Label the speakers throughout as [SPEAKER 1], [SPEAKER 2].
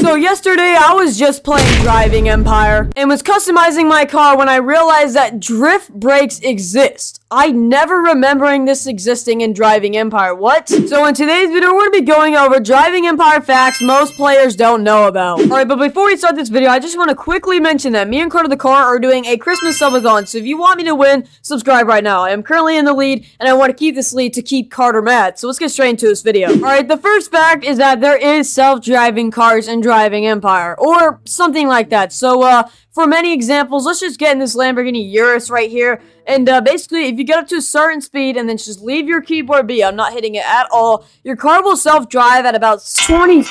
[SPEAKER 1] So yesterday I was just playing Driving Empire and was customizing my car when I realized that drift brakes exist. I never remembering this existing in Driving Empire. What? So in today's video we're going to be going over Driving Empire facts most players don't know about. Alright, but before we start this video I just want to quickly mention that me and Carter the Car are doing a Christmas subathon. So if you want me to win, subscribe right now. I am currently in the lead and I want to keep this lead to keep Carter mad. So let's get straight into this video. Alright, the first fact is that there is self-driving cars in Driving Empire, or something like that. So, for many examples, let's just get in this Lamborghini Urus right here, and basically, if you get up to a certain speed and then just leave your keyboard be, I'm not hitting it at all, your car will self-drive at about 20...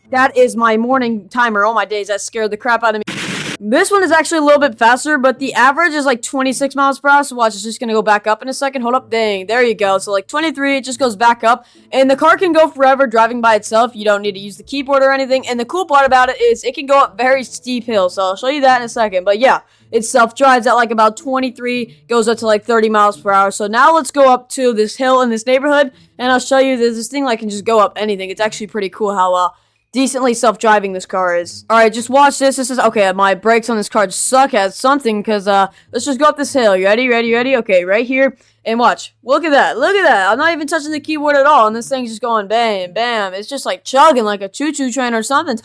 [SPEAKER 1] That is my morning timer. Oh my days, that scared the crap out of me. This one is actually a little bit faster, but the average is like 26 miles per hour. So watch, it's just going to go back up in a second. Hold up. Dang, there you go. So like 23, it just goes back up. And the car can go forever driving by itself. You don't need to use the keyboard or anything. And the cool part about it is it can go up very steep hills. So I'll show you that in a second. But yeah, it self-drives at like about 23, goes up to like 30 miles per hour. So now let's go up to this hill in this neighborhood. And I'll show you that this thing like can just go up anything. It's actually pretty cool how decently self-driving this car is. Alright, just watch this. This is, okay, my brakes on this car suck at something, because, let's just go up this hill. You ready? Ready? Ready? Okay, right here. And watch. Look at that. Look at that. I'm not even touching the keyboard at all, and this thing's just going bam, bam. It's just like chugging like a choo-choo train or something.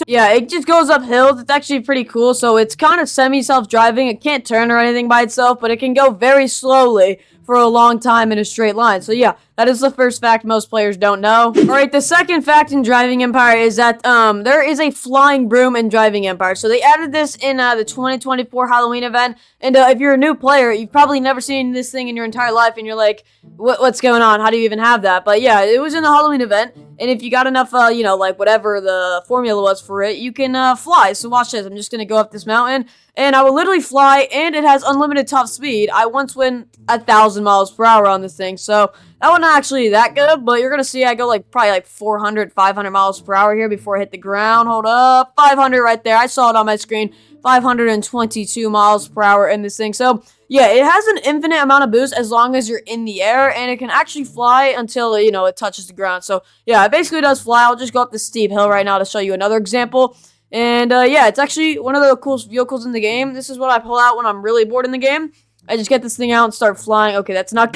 [SPEAKER 1] Yeah, it just goes up hills. It's actually pretty cool. So it's kind of semi-self-driving. It can't turn or anything by itself, but it can go very slowly for a long time in a straight line. So yeah, that is the first fact most players don't know. Alright, the second fact in Driving Empire is that there is a flying broom in Driving Empire. So they added this in the 2024 Halloween event. And if you're a new player, you've probably never seen this thing in your entire life, and you're like, what's going on? How do you even have that? But yeah, it was in the Halloween event, and if you got enough, you know, like whatever the formula was for it, you can fly. So watch this. I'm just gonna go up this mountain, and I will literally fly, and it has unlimited top speed. I once went 1,000 miles per hour on this thing, so that wasn't actually that good, but you're gonna see I go like probably like 400, 500 miles per hour here before I hit the ground. Hold up, 500 right there. I saw it on my screen. 522 miles per hour in this thing. So yeah, it has an infinite amount of boost as long as you're in the air, and it can actually fly until, you know, it touches the ground. So yeah, it basically does fly. I'll just go up this steep hill right now to show you another example. And yeah, it's actually one of the coolest vehicles in the game. This is what I pull out when I'm really bored in the game. I just get this thing out and start flying. Okay, that's not...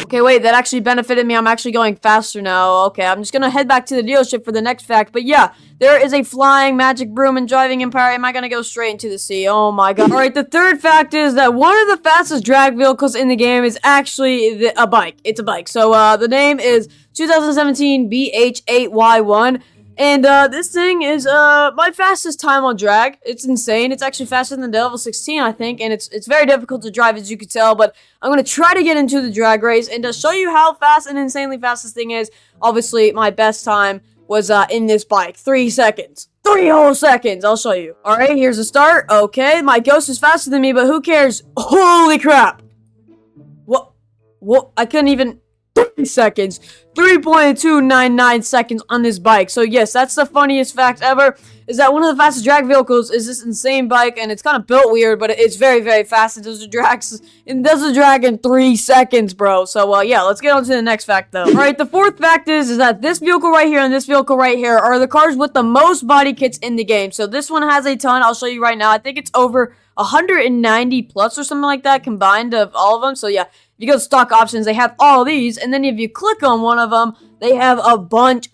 [SPEAKER 1] Okay, wait, that actually benefited me. I'm actually going faster now. Okay, I'm just gonna head back to the dealership for the next fact. But yeah, there is a flying magic broom in Driving Empire. Am I gonna go straight into the sea? Oh my god. Alright, the third fact is that one of the fastest drag vehicles in the game is actually a bike. It's a bike. So, the name is 2017 BH8Y1. And, this thing is, my fastest time on drag. It's insane. It's actually faster than the level 16, I think, and it's very difficult to drive, as you can tell, but I'm gonna try to get into the drag race, and to show you how fast and insanely fast this thing is, obviously, my best time was, in this bike. 3 seconds. 3 whole seconds! I'll show you. Alright, here's the start. Okay, my ghost is faster than me, but who cares? Holy crap! What? I couldn't even... 30 seconds. 3.299 seconds on this bike. So yes, that's the funniest fact ever, is that one of the fastest drag vehicles is this insane bike, and it's kind of built weird, but it's very, very fast. It does the drag in 3 seconds, bro. So yeah, let's get on to the next fact though. Alright, the fourth fact is that this vehicle right here and this vehicle right here are the cars with the most body kits in the game. So this one has a ton. I'll show you right now. I think it's over 190 plus or something like that combined of all of them. So yeah, if you go to stock options, they have all these, and then if you click on one of them, they have a bunch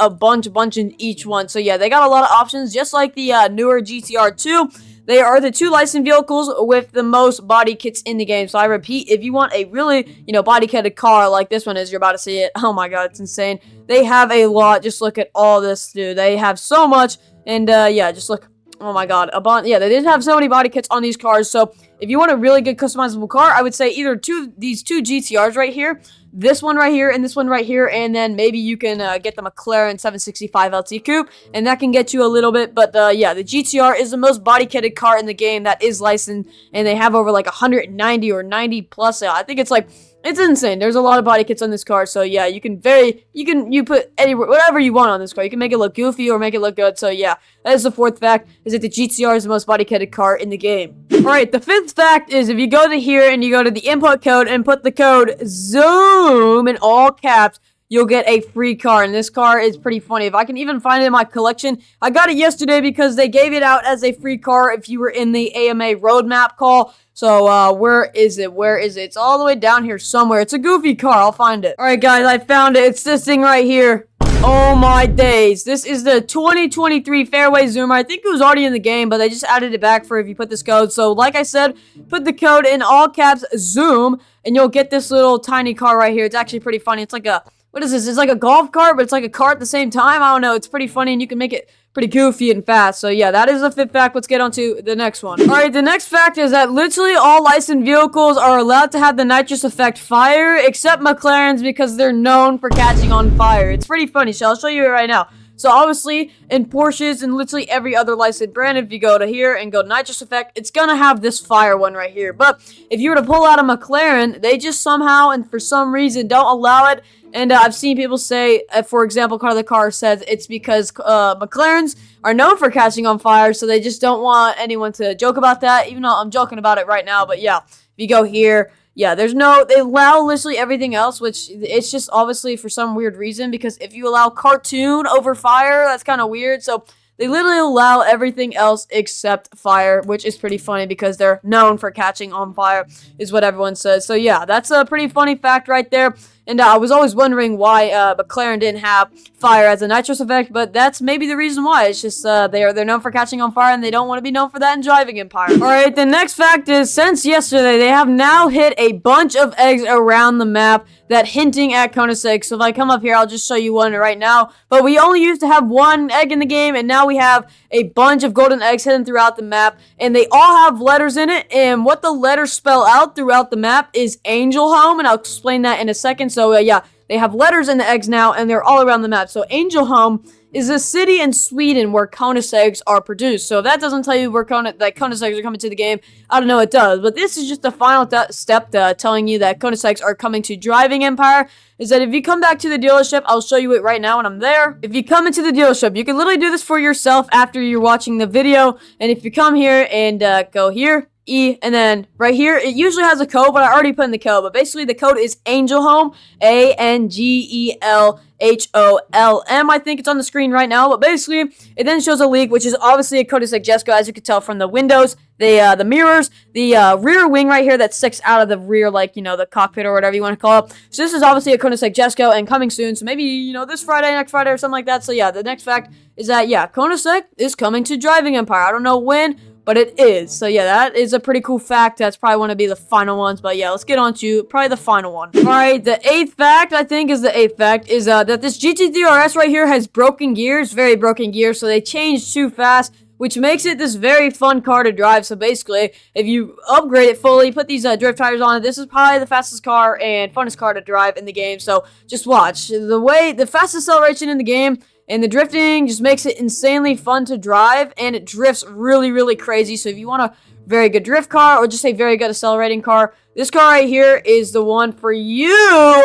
[SPEAKER 1] in each one. So yeah, they got a lot of options, just like the newer GTR2. They are the 2 licensed vehicles with the most body kits in the game. So I repeat, if you want a really, you know, body kitted car like this one is, you're about to see it. Oh my god, it's insane. They have a lot. Just look at all this, dude. They have so much, and yeah, just look. Oh my god, yeah, they did have so many body kits on these cars. So if you want a really good customizable car, I would say either these two GTRs right here, this one right here, and this one right here, and then maybe you can get the McLaren 765 LT Coupe, and that can get you a little bit. But yeah, the GTR is the most body kitted car in the game that is licensed, and they have over like 190 or 90 plus. I think it's like... It's insane. There's a lot of body kits on this car, so yeah, you put whatever you want on this car. You can make it look goofy or make it look good. So yeah, that is the fourth fact, is that the GTR is the most body kitted car in the game. Alright, the fifth fact is if you go to here and you go to the input code and put the code ZOOM in all caps, you'll get a free car. And this car is pretty funny. If I can even find it in my collection, I got it yesterday because they gave it out as a free car if you were in the AMA roadmap call. So, where is it? Where is it? It's all the way down here somewhere. It's a goofy car. I'll find it. Alright, guys, I found it. It's this thing right here. Oh my days. This is the 2023 Fairway Zoomer. I think it was already in the game, but they just added it back for if you put this code. So, like I said, put the code in all caps ZOOM, and you'll get this little tiny car right here. It's actually pretty funny. It's like a, what is this? It's like a golf cart, but it's like a car at the same time. I don't know. It's pretty funny, and you can make it pretty goofy and fast. So yeah, that is the fifth fact. Let's get on to the next one. Alright, the next fact is that literally all licensed vehicles are allowed to have the nitrous effect fire, except McLaren's because they're known for catching on fire. It's pretty funny, so I'll show you it right now. So obviously, in Porsches and literally every other licensed brand, if you go to here and go nitrous effect, it's gonna have this fire one right here. But if you were to pull out a McLaren, they just somehow and for some reason don't allow it. And I've seen people say, for example, Car the Car says it's because McLarens are known for catching on fire, so they just don't want anyone to joke about that, even though I'm joking about it right now. But yeah, if you go here, yeah, they allow literally everything else, which it's just obviously for some weird reason, because if you allow cartoon over fire, that's kind of weird. So they literally allow everything else except fire, which is pretty funny because they're known for catching on fire, is what everyone says. So yeah, that's a pretty funny fact right there. And I was always wondering why McLaren didn't have fire as a nitrous effect, but that's maybe the reason why. It's just they're known for catching on fire, and they don't want to be known for that in driving Empire. Alright, the next fact is, since yesterday, they have now hit a bunch of eggs around the map that hinting at Koenigsegg. So if I come up here, I'll just show you one right now. But we only used to have one egg in the game, and now we have a bunch of golden eggs hidden throughout the map, and they all have letters in it, and what the letters spell out throughout the map is Angel Home, and I'll explain that in a second. So yeah, they have letters in the eggs now, and they're all around the map. So Angel Home is a city in Sweden where Koenigseggs are produced. So if that doesn't tell you where Koenigseggs are coming to the game, I don't know it does. But this is just the final step telling you that Koenigseggs are coming to driving Empire, is that if you come back to the dealership, I'll show you it right now when I'm there. If you come into the dealership, you can literally do this for yourself after you're watching the video. And if you come here and go here, E, and then right here, it usually has a code, but I already put in the code. But basically, the code is Angel Home, ANGELHOLM. I think it's on the screen right now. But basically, it then shows a leak, which is obviously a Koenigsegg Jesko, as you can tell from the windows, the mirrors, the rear wing right here that sticks out of the rear, like, you know, the cockpit or whatever you want to call it. So this is obviously a Koenigsegg Jesko and coming soon. So maybe, you know, this Friday, next Friday, or something like that. So yeah, the next fact is that, yeah, Koenigsegg is coming to driving Empire. I don't know when, but it is. So yeah, that is a pretty cool fact. That's probably one to be the final ones. But yeah, let's get on to probably the final one. Alright, the eighth fact, I think is that this GT3 RS right here has broken gears, very broken gears. So they changed too fast, which makes it this very fun car to drive. So basically, if you upgrade it fully, put these drift tires on it, this is probably the fastest car and funnest car to drive in the game. So just watch. The fast acceleration in the game and the drifting just makes it insanely fun to drive, and it drifts really, really crazy. So if you want a very good drift car, or just a very good accelerating car, this car right here is the one for you.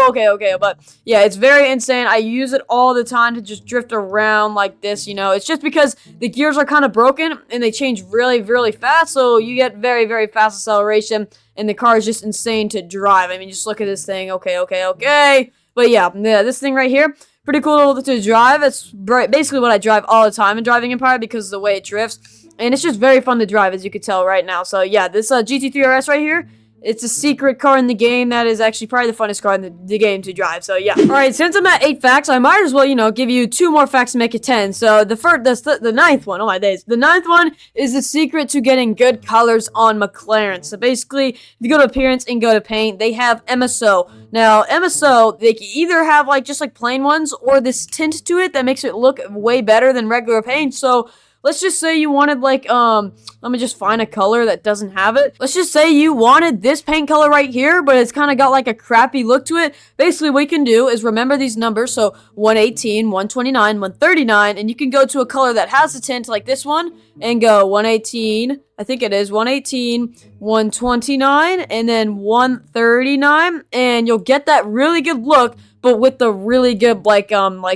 [SPEAKER 1] Okay, but yeah, it's very insane. I use it all the time to just drift around like this, you know. It's just because the gears are kind of broken, and they change really, really fast, so you get very, very fast acceleration, and the car is just insane to drive. I mean, just look at this thing. Okay. But yeah, this thing right here, pretty cool to drive. It's basically what I drive all the time in driving Empire because of the way it drifts. And it's just very fun to drive, as you can tell right now. So yeah, this GT3 RS right here, it's a secret car in the game that is actually probably the funnest car in the game to drive. So yeah. Alright, since I'm at 8 facts, I might as well, you know, give you 2 more facts to make it 10. So the ninth one, oh my days. The ninth one is the secret to getting good colors on McLaren. So basically, if you go to appearance and go to paint, they have MSO. Now, MSO, they can either have just plain ones or this tint to it that makes it look way better than regular paint. So let's just say you wanted let me just find a color that doesn't have it. Let's just say you wanted this paint color right here, but it's kind of got a crappy look to it. Basically, what you can do is remember these numbers. So 118, 129, 139, and you can go to a color that has a tint like this one and go 118, I think it is 118, 129, and then 139, and you'll get that really good look but with the really good like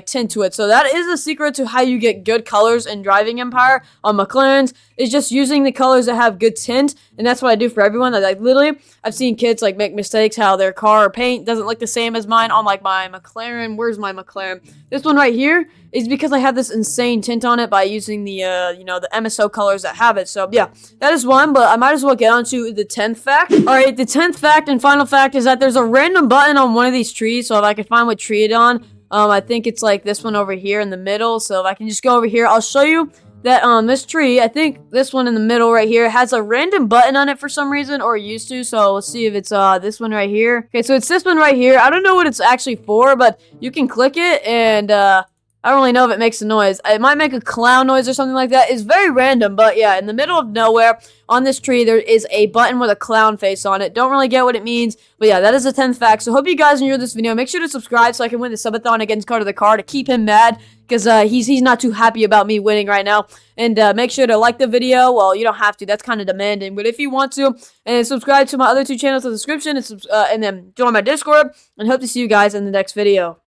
[SPEAKER 1] tint to it. So that is a secret to how you get good colors in Driving Empire on McLarens, is just using the colors that have good tint, and that's what I do for everyone. Like literally, I've seen kids like make mistakes how their car or paint doesn't look the same as mine on like my McLaren. Where's my McLaren? This one right here is because I have this insane tint on it by using the the MSO colors that have it. So yeah, that is one, but I might as well get on to the 10th fact. Alright, the 10th fact and final fact is that there's a random button on one of these trees, so if I can find what tree it's on, I think it's like this one over here in the middle. So if I can just go over here, I'll show you that this tree, I think this one in the middle right here, has a random button on it for some reason, or used to. So let's see if it's this one right here. Okay, so it's this one right here. I don't know what it's actually for, but you can click it, and I don't really know if it makes a noise. It might make a clown noise or something like that. It's very random, but yeah, in the middle of nowhere on this tree, there is a button with a clown face on it. Don't really get what it means, but yeah, that is the 10th fact. So hope you guys enjoyed this video. Make sure to subscribe so I can win the subathon against Carter the Car to keep him mad, because he's not too happy about me winning right now. And make sure to like the video. Well, you don't have to. That's kind of demanding, but if you want to, and subscribe to my other two channels in the description, and then join my Discord, and hope to see you guys in the next video.